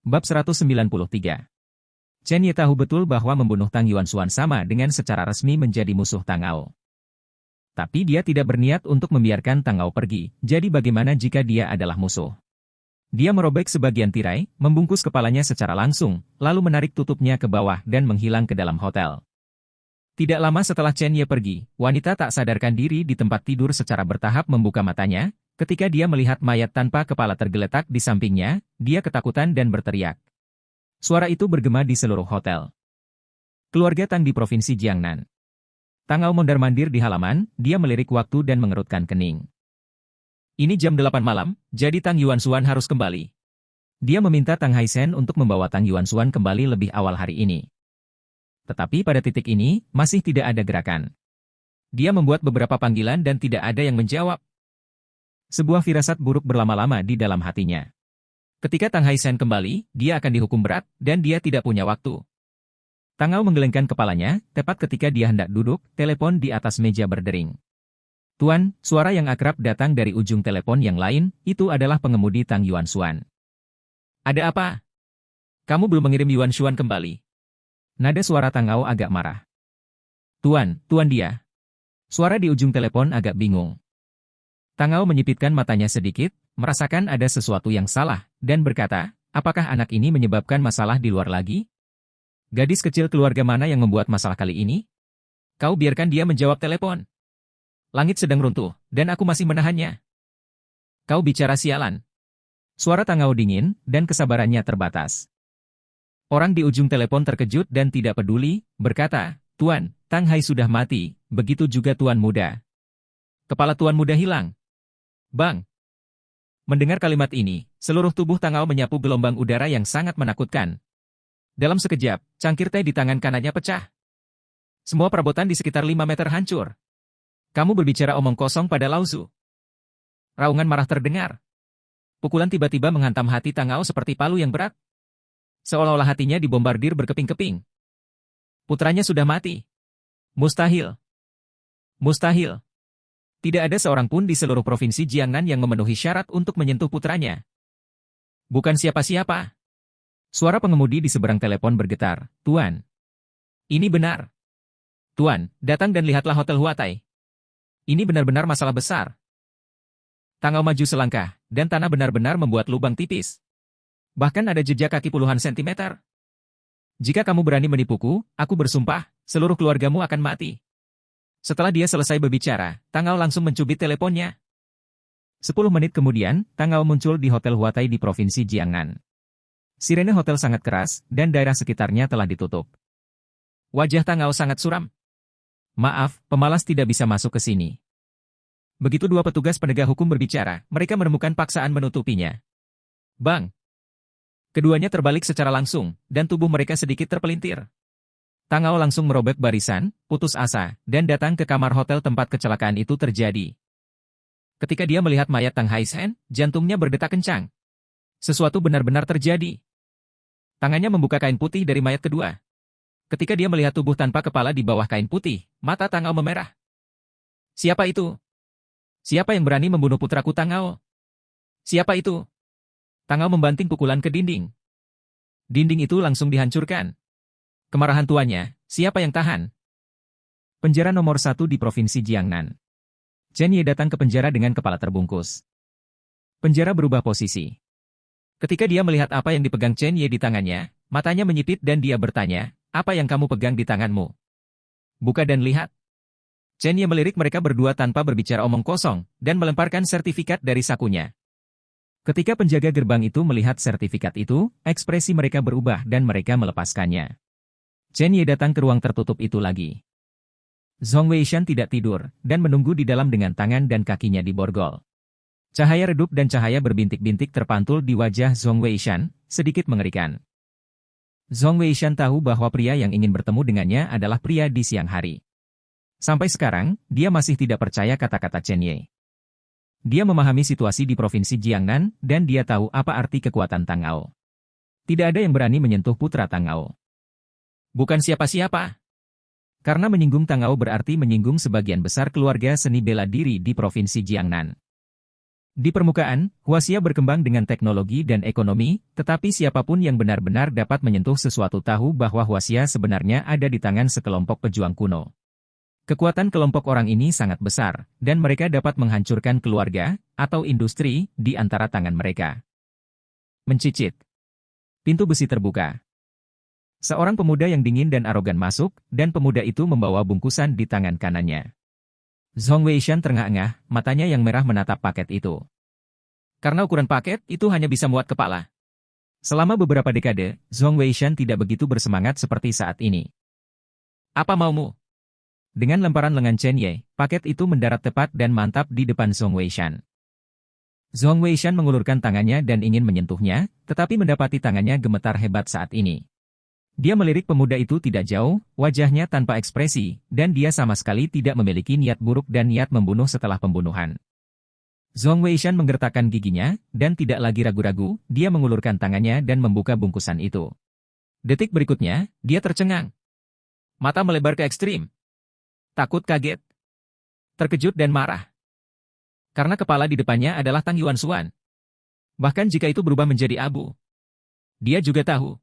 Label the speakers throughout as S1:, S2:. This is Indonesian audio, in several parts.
S1: Bab 193. Chen Ye tahu betul bahwa membunuh Tang Yuanxuan sama dengan secara resmi menjadi musuh Tang Ao. Tapi dia tidak berniat untuk membiarkan Tang Ao pergi, jadi bagaimana jika dia adalah musuh? Dia merobek sebagian tirai, membungkus kepalanya secara langsung, lalu menarik tutupnya ke bawah dan menghilang ke dalam hotel. Tidak lama setelah Chen Ye pergi, wanita tak sadarkan diri di tempat tidur secara bertahap membuka matanya. Ketika dia melihat mayat tanpa kepala tergeletak di sampingnya, dia ketakutan dan berteriak. Suara itu bergema di seluruh hotel. Keluarga Tang di Provinsi Jiangnan. Tang Ao mondar-mandir di halaman, dia melirik waktu dan mengerutkan kening. Ini jam 8 malam, jadi Tang Yuanxuan harus kembali. Dia meminta Tang Haisen untuk membawa Tang Yuanxuan kembali lebih awal hari ini. Tetapi pada titik ini, masih tidak ada gerakan. Dia membuat beberapa panggilan dan tidak ada yang menjawab. Sebuah firasat buruk berlama-lama di dalam hatinya. Ketika Tang Haisen kembali, dia akan dihukum berat, dan dia tidak punya waktu. Tang Ao menggelengkan kepalanya, tepat ketika dia hendak duduk, telepon di atas meja berdering. Tuan, suara yang akrab datang dari ujung telepon yang lain, itu adalah pengemudi Tang Yuanxuan. Ada apa? Kamu belum mengirim Yuanxuan kembali? Nada suara Tang Ao agak marah. Tuan dia. Suara di ujung telepon agak bingung. Tang Ao menyipitkan matanya sedikit, merasakan ada sesuatu yang salah, dan berkata, apakah anak ini menyebabkan masalah di luar lagi? Gadis kecil keluarga mana yang membuat masalah kali ini? Kau biarkan dia menjawab telepon. Langit sedang runtuh, dan aku masih menahannya. Kau bicara sialan. Suara Tang Ao dingin, dan kesabarannya terbatas. Orang di ujung telepon terkejut dan tidak peduli, berkata, Tuan, Tang Hai sudah mati, begitu juga Tuan Muda. Kepala Tuan Muda hilang. Bang! Mendengar kalimat ini, seluruh tubuh Tang Ao menyapu gelombang udara yang sangat menakutkan. Dalam sekejap, cangkir teh di tangan kanannya pecah. Semua perabotan di sekitar 5 meter hancur. Kamu berbicara omong kosong pada Lauzu. Raungan marah terdengar. Pukulan tiba-tiba menghantam hati Tang Ao seperti palu yang berat. Seolah-olah hatinya dibombardir berkeping-keping. Putranya sudah mati. Mustahil. Mustahil. Tidak ada seorang pun di seluruh provinsi Jiangnan yang memenuhi syarat untuk menyentuh putranya. Bukan siapa-siapa. Suara pengemudi di seberang telepon bergetar, Tuan. Ini benar. Tuan, datang dan lihatlah Hotel Huatai. Ini benar-benar masalah besar. Tang Ao maju selangkah, dan tanah benar-benar membuat lubang tipis. Bahkan ada jejak kaki puluhan sentimeter. Jika kamu berani menipuku, aku bersumpah, seluruh keluargamu akan mati. Setelah dia selesai berbicara, Tang Ao langsung mencubit teleponnya. 10 menit kemudian, Tang Ao muncul di Hotel Huatai di Provinsi Jiangnan. Sirene hotel sangat keras, dan daerah sekitarnya telah ditutup. Wajah Tang Ao sangat suram. Maaf, pemalas tidak bisa masuk ke sini. Begitu dua petugas penegak hukum berbicara, mereka menemukan paksaan menutupinya. Bang! Keduanya terbalik secara langsung, dan tubuh mereka sedikit terpelintir. Tang Ao langsung merobek barisan, putus asa, dan datang ke kamar hotel tempat kecelakaan itu terjadi. Ketika dia melihat mayat Tang Haisen, jantungnya berdetak kencang. Sesuatu benar-benar terjadi. Tangannya membuka kain putih dari mayat kedua. Ketika dia melihat tubuh tanpa kepala di bawah kain putih, mata Tang Ao memerah. Siapa itu? Siapa yang berani membunuh putraku Tang Ao? Siapa itu? Tang Ao membanting pukulan ke dinding. Dinding itu langsung dihancurkan. Kemarahan tuannya, siapa yang tahan? Penjara nomor 1 di Provinsi Jiangnan. Chen Ye datang ke penjara dengan kepala terbungkus. Penjara berubah posisi. Ketika dia melihat apa yang dipegang Chen Ye di tangannya, matanya menyipit dan dia bertanya, apa yang kamu pegang di tanganmu? Buka dan lihat. Chen Ye melirik mereka berdua tanpa berbicara omong kosong, dan melemparkan sertifikat dari sakunya. Ketika penjaga gerbang itu melihat sertifikat itu, ekspresi mereka berubah dan mereka melepaskannya. Chen Ye datang ke ruang tertutup itu lagi. Zhong Weishan tidak tidur, dan menunggu di dalam dengan tangan dan kakinya diborgol. Cahaya redup dan cahaya berbintik-bintik terpantul di wajah Zhong Weishan, sedikit mengerikan. Zhong Weishan tahu bahwa pria yang ingin bertemu dengannya adalah pria di siang hari. Sampai sekarang, dia masih tidak percaya kata-kata Chen Ye. Dia memahami situasi di Provinsi Jiangnan, dan dia tahu apa arti kekuatan Tang Ao. Tidak ada yang berani menyentuh putra Tang Ao. Bukan siapa-siapa. Karena menyinggung Tang Ao berarti menyinggung sebagian besar keluarga seni bela diri di Provinsi Jiangnan. Di permukaan, Huaxia berkembang dengan teknologi dan ekonomi, tetapi siapapun yang benar-benar dapat menyentuh sesuatu tahu bahwa Huaxia sebenarnya ada di tangan sekelompok pejuang kuno. Kekuatan kelompok orang ini sangat besar, dan mereka dapat menghancurkan keluarga atau industri di antara tangan mereka. Mencicit. Pintu besi terbuka. Seorang pemuda yang dingin dan arogan masuk, dan pemuda itu membawa bungkusan di tangan kanannya. Zhong Weishan terengah-engah, matanya yang merah menatap paket itu. Karena ukuran paket itu hanya bisa muat kepala. Selama beberapa dekade, Zhong Weishan tidak begitu bersemangat seperti saat ini. Apa maumu? Dengan lemparan lengan Chen Ye, paket itu mendarat tepat dan mantap di depan Zhong Weishan. Zhong Weishan mengulurkan tangannya dan ingin menyentuhnya, tetapi mendapati tangannya gemetar hebat saat ini. Dia melirik pemuda itu tidak jauh, wajahnya tanpa ekspresi, dan dia sama sekali tidak memiliki niat buruk dan niat membunuh setelah pembunuhan. Zhong Weishan menggertakkan giginya, dan tidak lagi ragu-ragu, dia mengulurkan tangannya dan membuka bungkusan itu. Detik berikutnya, dia tercengang. Mata melebar ke ekstrim. Takut, kaget, terkejut dan marah. Karena kepala di depannya adalah Tang Yuanxuan. Bahkan jika itu berubah menjadi abu. Dia juga tahu.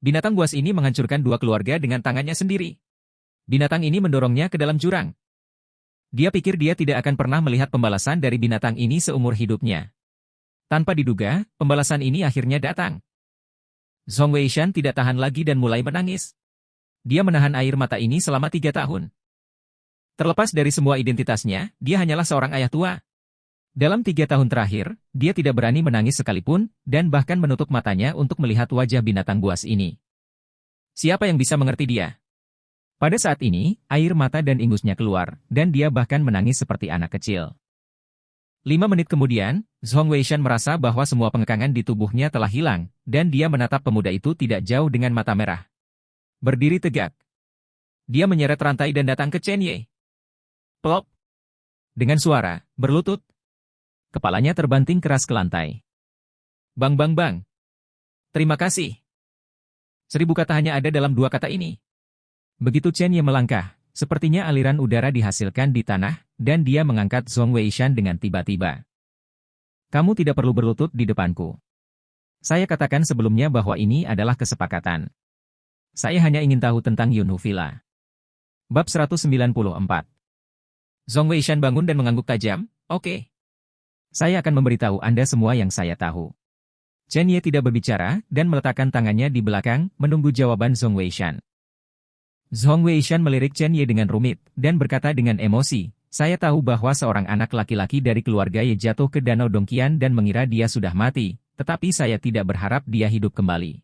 S1: Binatang buas ini menghancurkan dua keluarga dengan tangannya sendiri. Binatang ini mendorongnya ke dalam jurang. Dia pikir dia tidak akan pernah melihat pembalasan dari binatang ini seumur hidupnya. Tanpa diduga, pembalasan ini akhirnya datang. Zhong Weishan tidak tahan lagi dan mulai menangis. Dia menahan air mata ini selama 3 tahun. Terlepas dari semua identitasnya, dia hanyalah seorang ayah tua. Dalam 3 tahun terakhir, dia tidak berani menangis sekalipun, dan bahkan menutup matanya untuk melihat wajah binatang buas ini. Siapa yang bisa mengerti dia? Pada saat ini, air mata dan ingusnya keluar, dan dia bahkan menangis seperti anak kecil. 5 menit kemudian, Zhong Weishan merasa bahwa semua pengekangan di tubuhnya telah hilang, dan dia menatap pemuda itu tidak jauh dengan mata merah. Berdiri tegak. Dia menyeret rantai dan datang ke Chen Ye. Plop. Dengan suara berlutut. Kepalanya terbanting keras ke lantai. Bang bang bang. Terima kasih. 1000 kata hanya ada dalam 2 kata ini. Begitu Chen Ye melangkah, sepertinya aliran udara dihasilkan di tanah, dan dia mengangkat Zhong Weishan dengan tiba-tiba. Kamu tidak perlu berlutut di depanku. Saya katakan sebelumnya bahwa ini adalah kesepakatan. Saya hanya ingin tahu tentang Yunhu Villa. Bab 194. Zhong Weishan bangun dan mengangguk tajam. Oke. Saya akan memberitahu Anda semua yang saya tahu. Chen Ye tidak berbicara, dan meletakkan tangannya di belakang, menunggu jawaban Zhong Weishan. Zhong Weishan melirik Chen Ye dengan rumit, dan berkata dengan emosi, saya tahu bahwa seorang anak laki-laki dari keluarga Ye jatuh ke Danau Dongqian dan mengira dia sudah mati, tetapi saya tidak berharap dia hidup kembali.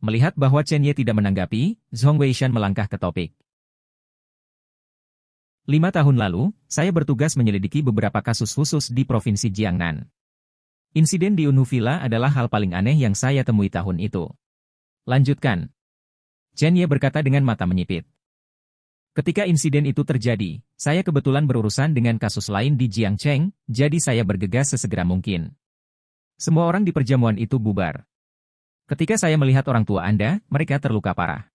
S1: Melihat bahwa Chen Ye tidak menanggapi, Zhong Weishan melangkah ke topik. 5 tahun lalu, saya bertugas menyelidiki beberapa kasus khusus di Provinsi Jiangnan. Insiden di Yunhu Villa adalah hal paling aneh yang saya temui tahun itu. Lanjutkan. Chen Ye berkata dengan mata menyipit. Ketika insiden itu terjadi, saya kebetulan berurusan dengan kasus lain di Jiangcheng, jadi saya bergegas sesegera mungkin. Semua orang di perjamuan itu bubar. Ketika saya melihat orang tua Anda, mereka terluka parah.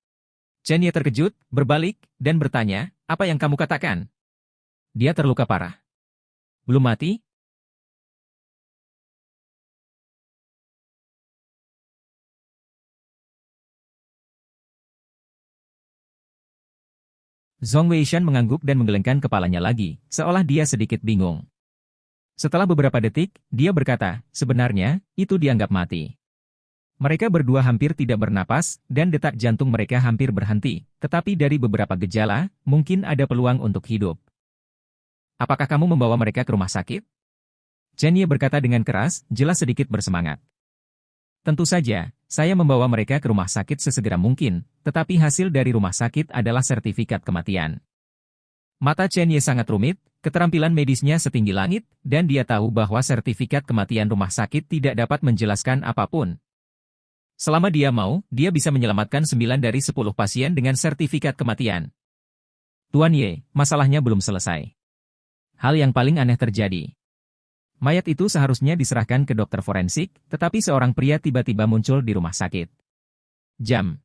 S1: Chen Ye terkejut, berbalik, dan bertanya, apa yang kamu katakan? Dia terluka parah. Belum mati? Zhong Weishan mengangguk dan menggelengkan kepalanya lagi, seolah dia sedikit bingung. Setelah beberapa detik, dia berkata, sebenarnya, itu dianggap mati. Mereka berdua hampir tidak bernapas, dan detak jantung mereka hampir berhenti, tetapi dari beberapa gejala, mungkin ada peluang untuk hidup. Apakah kamu membawa mereka ke rumah sakit? Chen Ye berkata dengan keras, jelas sedikit bersemangat. Tentu saja, saya membawa mereka ke rumah sakit sesegera mungkin, tetapi hasil dari rumah sakit adalah sertifikat kematian. Mata Chen Ye sangat rumit, keterampilan medisnya setinggi langit, dan dia tahu bahwa sertifikat kematian rumah sakit tidak dapat menjelaskan apapun. Selama dia mau, dia bisa menyelamatkan 9 dari 10 pasien dengan sertifikat kematian. Tuan Ye, masalahnya belum selesai. Hal yang paling aneh terjadi. Mayat itu seharusnya diserahkan ke dokter forensik, tetapi seorang pria tiba-tiba muncul di rumah sakit. Jam.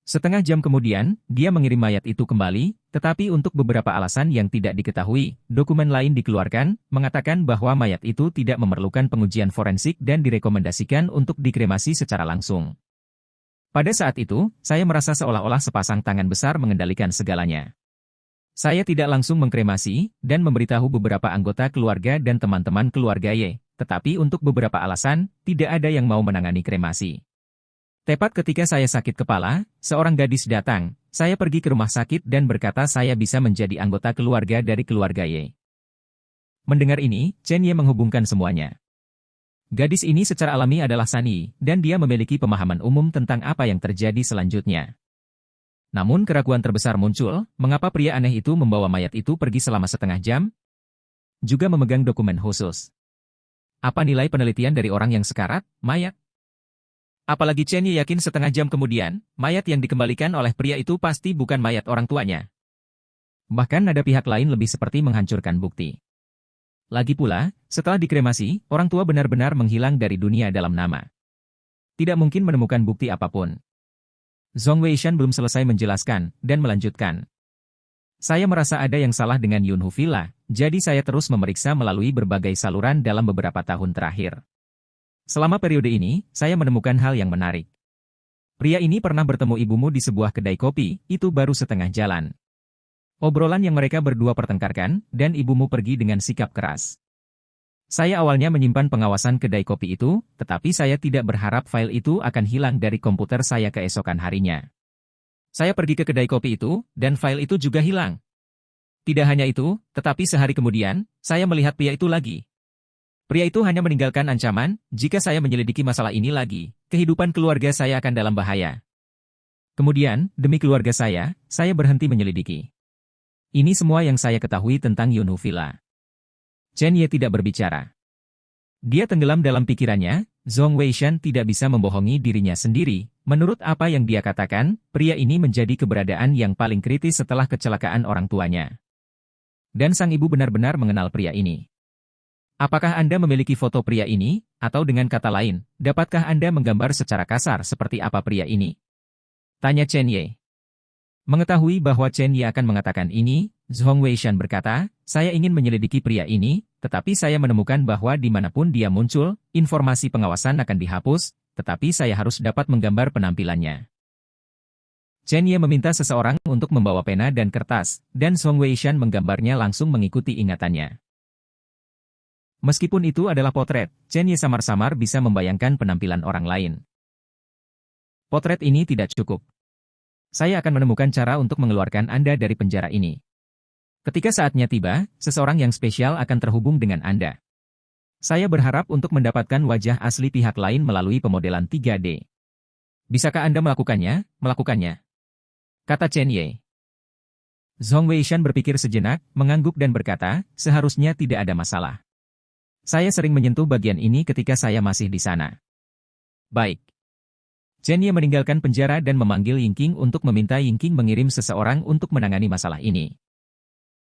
S1: Setengah jam kemudian, dia mengirim mayat itu kembali, tetapi untuk beberapa alasan yang tidak diketahui, dokumen lain dikeluarkan, mengatakan bahwa mayat itu tidak memerlukan pengujian forensik dan direkomendasikan untuk dikremasi secara langsung. Pada saat itu, saya merasa seolah-olah sepasang tangan besar mengendalikan segalanya. Saya tidak langsung mengkremasi, dan memberitahu beberapa anggota keluarga dan teman-teman keluarga Y, tetapi untuk beberapa alasan, tidak ada yang mau menangani kremasi. Tepat ketika saya sakit kepala, seorang gadis datang. Saya pergi ke rumah sakit dan berkata saya bisa menjadi anggota keluarga dari keluarga Y. Mendengar ini, Chen Ye menghubungkan semuanya. Gadis ini secara alami adalah Sunny, dan dia memiliki pemahaman umum tentang apa yang terjadi selanjutnya. Namun keraguan terbesar muncul, mengapa pria aneh itu membawa mayat itu pergi selama setengah jam? Juga memegang dokumen khusus. Apa nilai penelitian dari orang yang sekarat, mayat? Apalagi Chen Ye yakin setengah jam kemudian, mayat yang dikembalikan oleh pria itu pasti bukan mayat orang tuanya. Bahkan ada pihak lain lebih seperti menghancurkan bukti. Lagi pula, setelah dikremasi, orang tua benar-benar menghilang dari dunia dalam nama. Tidak mungkin menemukan bukti apapun. Zhong Weishan belum selesai menjelaskan, dan melanjutkan. Saya merasa ada yang salah dengan Yunhu Villa, jadi saya terus memeriksa melalui berbagai saluran dalam beberapa tahun terakhir. Selama periode ini, saya menemukan hal yang menarik. Pria ini pernah bertemu ibumu di sebuah kedai kopi, itu baru setengah jalan. Obrolan yang mereka berdua pertengkarkan, dan ibumu pergi dengan sikap keras. Saya awalnya menyimpan pengawasan kedai kopi itu, tetapi saya tidak berharap file itu akan hilang dari komputer saya keesokan harinya. Saya pergi ke kedai kopi itu, dan file itu juga hilang. Tidak hanya itu, tetapi sehari kemudian, saya melihat pria itu lagi. Pria itu hanya meninggalkan ancaman, jika saya menyelidiki masalah ini lagi, kehidupan keluarga saya akan dalam bahaya. Kemudian, demi keluarga saya berhenti menyelidiki. Ini semua yang saya ketahui tentang Yunhu Villa. Chen Ye tidak berbicara. Dia tenggelam dalam pikirannya, Zhong Weishan tidak bisa membohongi dirinya sendiri. Menurut apa yang dia katakan, pria ini menjadi keberadaan yang paling kritis setelah kecelakaan orang tuanya. Dan sang ibu benar-benar mengenal pria ini. Apakah Anda memiliki foto pria ini, atau dengan kata lain, dapatkah Anda menggambar secara kasar seperti apa pria ini? Tanya Chen Ye. Mengetahui bahwa Chen Ye akan mengatakan ini, Zhong Weishan berkata, saya ingin menyelidiki pria ini, tetapi saya menemukan bahwa dimanapun dia muncul, informasi pengawasan akan dihapus, tetapi saya harus dapat menggambar penampilannya. Chen Ye meminta seseorang untuk membawa pena dan kertas, dan Zhong Weishan menggambarnya langsung mengikuti ingatannya. Meskipun itu adalah potret, Chen Ye samar-samar bisa membayangkan penampilan orang lain. Potret ini tidak cukup. Saya akan menemukan cara untuk mengeluarkan Anda dari penjara ini. Ketika saatnya tiba, seseorang yang spesial akan terhubung dengan Anda. Saya berharap untuk mendapatkan wajah asli pihak lain melalui pemodelan 3D. Bisakah Anda melakukannya? Melakukannya. Kata Chen Ye. Zhong Weishan berpikir sejenak, mengangguk dan berkata, seharusnya tidak ada masalah. Saya sering menyentuh bagian ini ketika saya masih di sana. Baik. Chen Ye meninggalkan penjara dan memanggil Yingqing untuk meminta Yingqing mengirim seseorang untuk menangani masalah ini.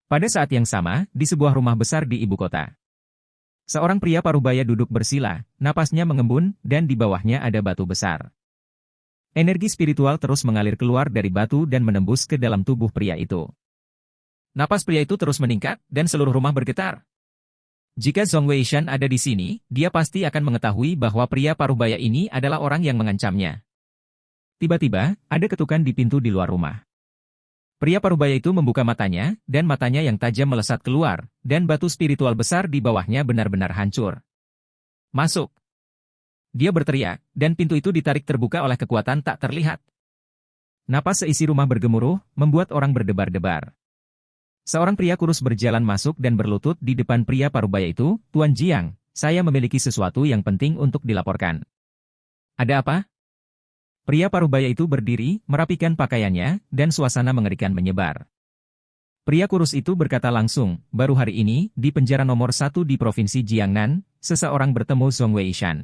S1: Pada saat yang sama, di sebuah rumah besar di ibu kota. Seorang pria parubaya duduk bersila, napasnya mengembun, dan di bawahnya ada batu besar. Energi spiritual terus mengalir keluar dari batu dan menembus ke dalam tubuh pria itu. Napas pria itu terus meningkat, dan seluruh rumah bergetar. Jika Zhong Weishan ada di sini, dia pasti akan mengetahui bahwa pria parubaya ini adalah orang yang mengancamnya. Tiba-tiba, ada ketukan di pintu di luar rumah. Pria parubaya itu membuka matanya, dan matanya yang tajam melesat keluar, dan batu spiritual besar di bawahnya benar-benar hancur. Masuk! Dia berteriak, dan pintu itu ditarik terbuka oleh kekuatan tak terlihat. Napas seisi rumah bergemuruh, membuat orang berdebar-debar. Seorang pria kurus berjalan masuk dan berlutut di depan pria parubaya itu, Tuan Jiang, saya memiliki sesuatu yang penting untuk dilaporkan. Ada apa? Pria parubaya itu berdiri, merapikan pakaiannya, dan suasana mengerikan menyebar. Pria kurus itu berkata langsung, baru hari ini, di penjara nomor 1 di Provinsi Jiangnan, seseorang bertemu Zhong Weishan.